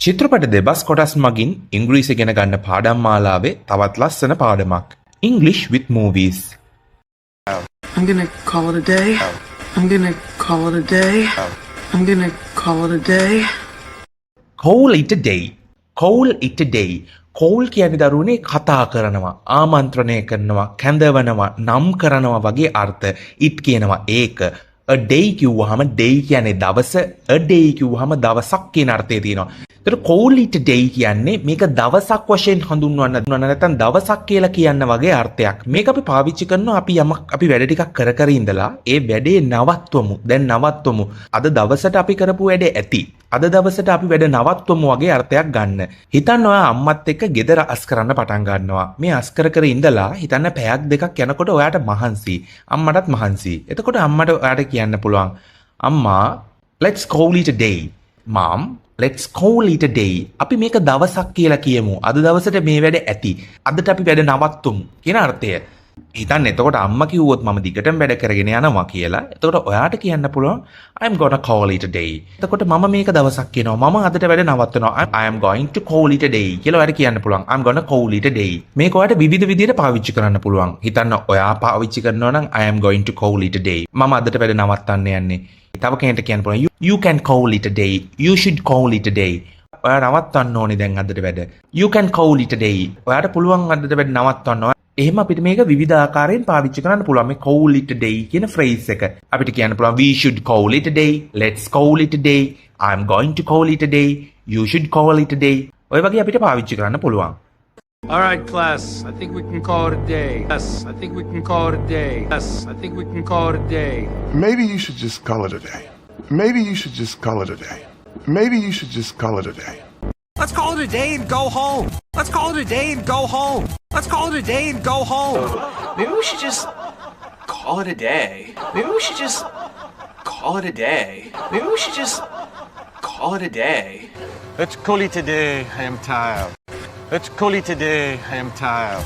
චිත්‍රපට දෙබස් කොටස් මගින් ඉංග්‍රීසි ඉගෙන ගන්න පාඩම් මාලාවේ තවත් ලස්සන පාඩමක්. English with movies. I'm gonna call it a day. I'm gonna call it a day. I'm gonna call it a day. Call it a day. Call it a day. Call කියන්නේ දරුවනේ කතා කරනවා, ආමන්ත්‍රණය කරනවා, කැඳවනවා, නම් කරනවා වගේ අර්ථ. it කියනවා ඒක. a day කිව්වහම day කියන්නේ දවස, a day කිව්වහම දවසක් කියන අර්ථය තියෙනවා. ඒතර call it a day කියන්නේ මේක දවසක් වශයෙන් හඳුන්වන්න නැත්නම් දවසක් කියලා කියන්න වගේ අර්ථයක්. මේක අපි පාවිච්චි කරනවා අපි වැඩ ටිකක් කර ඉඳලා ඒ වැඩේ නවත්වමු. දැන් නවත්වමු. අද දවසට අපි කරපු වැඩේ ඇති. අද දවසට අපි වැඩ නවත්වමු වගේ අර්ථයක් ගන්න. හිතන්න ඔයා අම්මත් එක්ක ගෙදර අස් කරන්න පටන් ගන්නවා. මේ අස් කර ඉඳලා හිතන්න පැයක් දෙකක් යනකොට ඔයාට මහන්සි. අම්මටත් මහන්සි. එතකොට අම්මට ඔයාට කියන්න පුළුවන් අම්මා let's call it a day. mom let's call it a day. අපි මේක දවසක් කියලා කියමු. අද දවසට මේ වැඩ ඇති. අදට අපි වැඩ නවත්තුමු කියන අර්ථය. හිතන්න එතකොට අම්මා කිව්වොත් මම දිගටම වැඩ කරගෙන යනවා කියලා. එතකොට ඔයාට කියන්න පුළුවන් I'm gonna call it a day. එතකොට මම මේක දවසක් කියනවා. මම අදට වැඩ නවත්තනවා. I am going to call it a day කියලා ඔයාට කියන්න පුළුවන්. I'm gonna call it a day. මේක ඔයාට විවිධ විදිහට පාවිච්චි කරන්න පුළුවන්. හිතන්න ඔයා පාවිච්චි කරනවා නම් I am going to call it a day. මම අදට වැඩ නවත්තන්න යන්නේ. තව කෙනෙක්ට කියන්න පුළුවන් you can call it a day. You should call it a day. ඔයා නවත්තන්න ඕනේ දැන් අදට වැඩ. You can call it a day. ඔයාට පුළුවන් අදට වැඩ නවත්තන්න. එහෙම අපිට මේක විවිධ ආකාරයෙන් පාවිච්චි කරන්න පුළුවන්. මේ call it a day කියන phrase එක. අපිට කියන්න පුළුවන් we should call it a day. Let's call it a day. I'm going to call it a day. You should call it a day. ඔය වගේ අපිට පාවිච්චි කරන්න පුළුවන්. All right, class. I think we can call it a day. Yes, I think we can call it a day. Yes, I think we can call it a day. Maybe you should just call it a day. Maybe you should just call it a day. Maybe you should just call it a day. Let's call it a day and go home. Let's call it a day and go home. Let's call it a day and go home. Maybe we should just call it a day. Maybe we should just call it a day. Maybe we should just call it a day. Let's call it a day. I am tired. Let's call it a day. I am tired.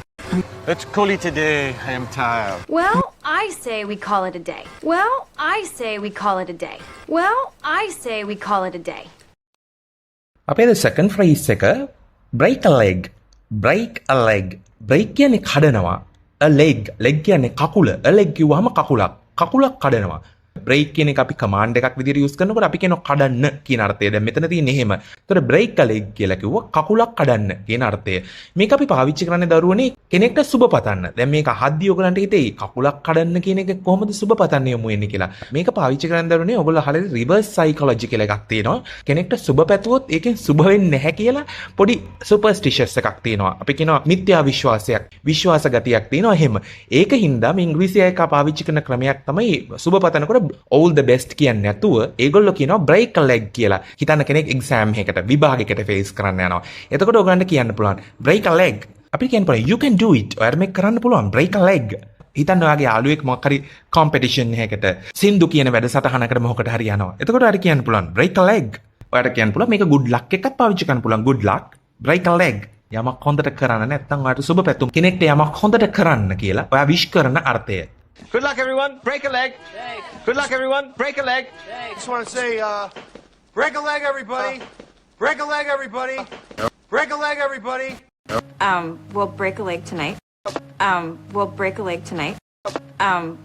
Let's call it a day. I am tired. Well, I say we call it a day. Well, I say we call it a day. Well, I say we call it a day. අපේ second phrase එක break a leg. break a leg. break කියන්නේ කඩනවා. a leg කියන්නේ කකුල. a leg කිව්වහම කකුලක් කඩනවා. break කියන එක අපි command එකක් විදිහට use කරනකොට අපි කියනවා කඩන්න කියන අර්ථය. දැන් මෙතන තියෙන්නේ එහෙම. ඒතර break a leg කියලා කිව්ව කකුලක් කඩන්න කියන අර්ථය. මේක අපි පාවිච්චි කරන්නේ දරුවනේ කෙනෙක්ට සුබ පතන්න. දැන් මේක අහද්දී ඔයගලන්ට හිතේ කකුලක් කඩන්න කියන එක කොහොමද සුබ පතන්න යමු වෙන්නේ කියලා. මේක පාවිච්චි කරන්නේ දරුවනේ ඔයගොල්ලෝ අහලා reverse psychology කියලා එකක් තියෙනවා. කෙනෙක්ට සුබ පැතුවොත් ඒකෙන් සුබ වෙන්නේ නැහැ කියලා පොඩි superstitious එකක් තියෙනවා. අපි කියනවා මිත්‍යා විශ්වාසයක්, විශ්වාස ගතියක් තියෙනවා එහෙම. ඒකින්ද මේ ඉංග්‍රීසි එක පාවිච්චි කරන ක්‍රමයක් තමයි සුබ පතනකොට all the best කියන්නේ නැතුව ඒගොල්ලෝ කියනවා break a leg කියලා. හිතන්න කෙනෙක් exam එකකට විභාගයකට face කරන්න යනවා. එතකොට ඔයගලන්ට කියන්න පුළුවන් break a leg. අපි කියන්න පුළුවන් you can do it. ඔයාලට මේක කරන්න පුළුවන් break a leg. හිතන්න ඔයාගේ යාළුවෙක් මොකක් හරි competition එකකට සින්දු කියන වැඩසටහනකට මොකකට හරි යනවා. එතකොට ඔයාලට කියන්න පුළුවන් break a leg. ඔයාලට කියන්න පුළුවන් මේක good luck එකක් පාවිච්චි කරන්න පුළුවන් good luck break a leg. යමක් හොඳට කරන්න නැත්නම් ඔයාලට සුබ පැතුම් කෙනෙක්ට යමක් හොඳට කරන්න කියලා ඔයා wish කරන අර්ථය. Good luck, everyone. Break a leg. Good luck, everyone. Break a leg. Just want to say, break a leg, everybody. Break a leg, everybody. Break a leg, everybody. We'll break a leg tonight. We'll break a leg tonight.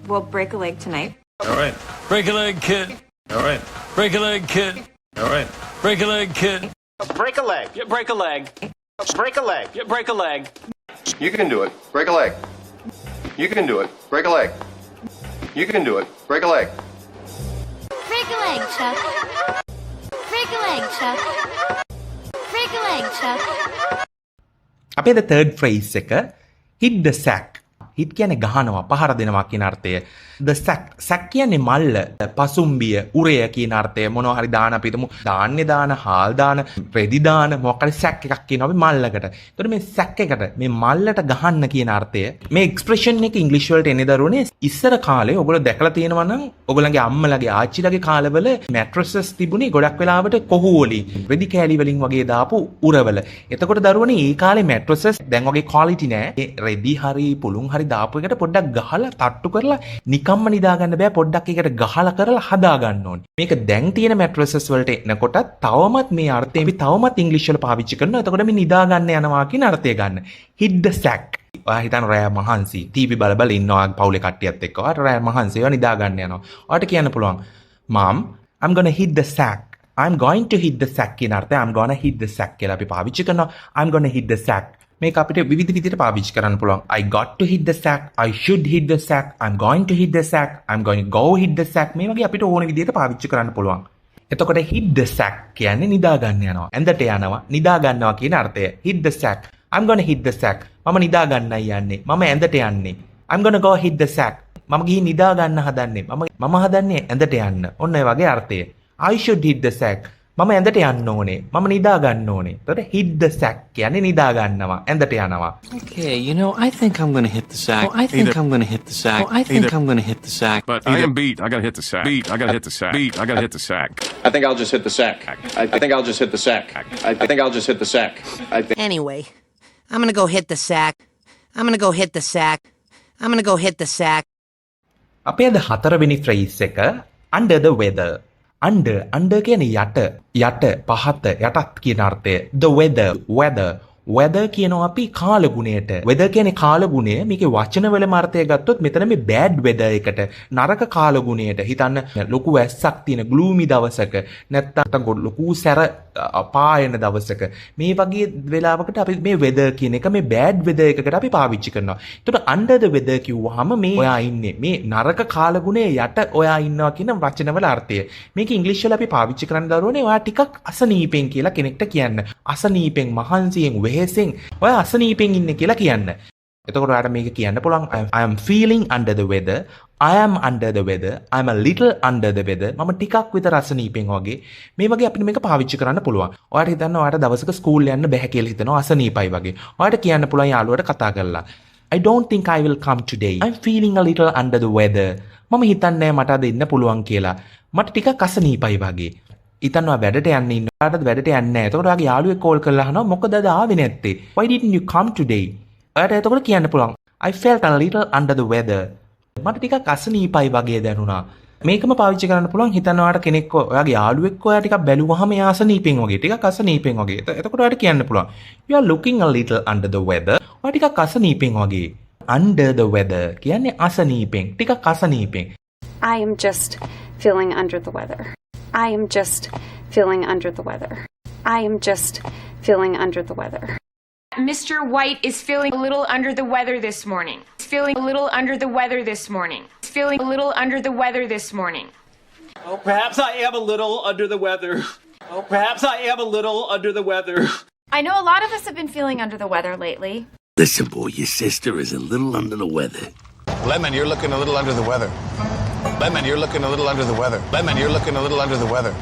We'll break a leg tonight. All right. Break a leg, kid. All right. Break a leg, kid. All right. Break a leg, kid. Break a leg. Yeah, break a leg. Break a leg. Yeah, break a leg. You can do it. Break a leg. You can do it. Break a leg. You can do it. Break a leg. Break a leg, Chuck. Break a leg, Chuck. Break a leg, Chuck. අපේ the third phrase එක hit the sack. hit කියන්නේ ගහනවා, පහර දෙනවා කියන අර්ථය. the sack කියන්නේ මල්ල, පසුම්බිය, උරය කියන අර්ථය. මොනවා හරි දාන අපි හිතමු ධාන්‍ය දාන, හාල් දාන, රෙදි දාන මොකක් හරි sack එකක් කියනවා අපි මල්ලකට. ඒතකොට මේ sack එකට මේ මල්ලට ගහන්න කියන අර්ථය. මේ expression එක ඉංග්‍රීසි වලට එන්නේ දරුවනේ ඉස්සර කාලේ ඔයගොල්ලෝ දැකලා තියෙනවා නම් ඔයගොල්ලන්ගේ අම්මලාගේ ආච්චිලාගේ කාලවල mattresses තිබුණේ ගොඩක් වෙලාවට කොහු වලින්, රෙදි කෑලි වලින් වගේ දාපු උරවල. එතකොට දරුවනේ ඒ කාලේ mattresses දැන් වගේ quality නෑ. ඒ රෙදි හරි පුළුන් හරි හරි දාපු එකට පොඩ්ඩක් ගහලා තට්ටු කරලා නිකම්ම නිදා ගන්න බෑ. පොඩ්ඩක් ඒකට ගහලා කරලා හදා ගන්න ඕනේ. මේක දැන් තියෙන මැට්‍රසස් වලට එනකොට තවමත් මේ අර්ථය අපි තවමත් ඉංග්‍රීසි වල පාවිච්චි කරනවා. එතකොට මේ නිදා ගන්න යනවා කියන අර්ථය ගන්න. hit the sack. ඔයා හිතන රෑ මහන්සි ටීවී බල බල ඉන්නවා පවුලේ කට්ටියත් එක්ක. ඔයාට රෑ මහන්සි ඒවා නිදා ගන්න යනවා. ඔයාට කියන්න පුළුවන් mom I'm going to hit the sack. I'm going to hit the sack කියන අර්ථය I'm going to hit the sack කියලා අපි පාවිච්චි කරනවා. I'm going to hit the sack. මේක අපිට විවිධ විදිහට පාවිච්චි කරන්න පුළුවන්. I got to hit the sack. I should hit the sack. I'm going to hit the sack. I'm going to go hit the sack. මේ වගේ අපිට ඕන විදිහට පාවිච්චි කරන්න පුළුවන්. එතකොට hit the sack කියන්නේ නිදා ගන්න යනවා. ඇඳට යනවා. නිදා ගන්නවා කියන අර්ථය. hit the sack. I'm going to hit the sack. මම නිදා ගන්නයි යන්නේ. මම ඇඳට යන්නේ. I'm going to go hit the sack. මම ගිහින් නිදා ගන්න හදන්නේ. මම හදන්නේ ඇඳට යන්න. ඔන්න ඒ වගේ අර්ථය. I should hit the sack. මම ඇඳට යන්න ඕනේ. මම නිදා ගන්න ඕනේ. එතකොට hit the sack කියන්නේ නිදා ගන්නවා. ඇඳට යනවා. Okay, you know, I think I'm gonna hit the sack. I think I'm gonna hit the sack. I think I'm gonna hit the sack. But I am beat. I gotta hit the sack. Beat. I gotta hit the sack. Beat. I gotta hit the sack. I think I'll just hit the sack. I think I'll just hit the sack. I think I'll just hit the sack. Anyway, I'm gonna go hit the sack. I'm gonna go hit the sack. I'm gonna go hit the sack. අපේ අද හතරවෙනි phrase එක under the weather. under කියන්නේ යට පහත යටත් කියන අර්ථය. the weather කියනවා අපි කාලගුණයට. weather කියන්නේ කාලගුණය. මේකේ වචන වලම අර්ථය ගත්තොත් මෙතන මේ bad weather එකට නරක කාලගුණයට හිතන්න ලොකු වැස්සක් තියෙන gloomy දවසක නැත්තම් ලොකු සැර පායන දවසක මේ වගේ වෙලාවකට අපි මේ weather කියන එක මේ bad weather එකකට අපි පාවිච්චි කරනවා. එතකොට under the weather කිව්වහම මේ ඔයා ඉන්නේ මේ නරක කාලගුණයේ යට ඔයා ඉන්නවා කියන වචන වල අර්ථය. මේක ඉංග්‍රීසි වල අපි පාවිච්චි කරන්න දරුවනේ ඔයා ටිකක් අසනීපෙන් කියලා කෙනෙක්ට කියන්න. අසනීපෙන් මහන්සියෙන් වෙහෙසෙන් ඔයා අසනීපෙන් ඉන්නේ කියලා කියන්න. එතකොට ඔයාට මේක කියන්න පුළුවන් I am feeling under the weather. I am under the weather. I'm a little under the weather. මම ටිකක් විතර අසනීපෙන් වගේ. මේ වගේ අපිට මේක පාවිච්චි කරන්න පුළුවන්. ඔයාට හිතන්න ඔයාට දවසක ස්කූල් යන්න බැහැ කියලා හිතනවා අසනීපයි වගේ. ඔයාට කියන්න පුළුවන් යාළුවට කතා කරලා I don't think I will come today. I'm feeling a little under the weather. මම හිතන්නේ මට අද ඉන්න පුළුවන් කියලා. මට ටිකක් අසනීපයි වගේ. ඉතින්වා වැඩට යන්න ඉන්නවාට වැඩට යන්නේ නැහැ. එතකොට ඔයාගේ යාළුවෙක් කෝල් කරලා අහනවා මොකද අද ආවේ නැත්තේ? Why didn't you come today? ඔයාට එතකොට කියන්න පුළුවන් I felt a little under the weather. මට ටිකක් අසනීපයි වගේ දැනුණා. මේකම පාවිච්චි කරන්න පුළුවන් හිතනවාට කෙනෙක් ඔයාගේ යාළුවෙක් ඔයා ටිකක් බැලුවහම එයා අසනීපෙන් වගේ ටිකක් අසනීපෙන් වගේ. එතකොට ඔයාට කියන්න පුළුවන් you are looking a little under the weather. ඔයා ටිකක් අසනීපෙන් වගේ. under the weather කියන්නේ අසනීපෙන් ටිකක් අසනීපෙන්. I am just feeling under the weather. I am just feeling under the weather. I am just feeling under the weather. Mr. White is feeling a little under the weather this morning. He's feeling a little under the weather this morning. He's feeling a little under the weather this morning. Oh, perhaps I am a little under the weather. Oh, perhaps I am a little under the weather. I know a lot of us have been feeling under the weather lately. Listen, boy, your sister is a little under the weather. Lemon, you're looking a little under the weather. Lemon, you're looking a little under the weather. Lemon, you're looking a little under the weather.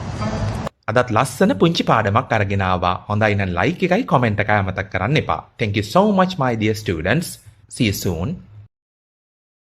අදත් ලස්සන පුංචි පාඩමක් අරගෙන ආවා. හොඳයි නම් like එකයි comment එකයි අමතක කරන්න එපා. Thank you so much my dear students. See you soon.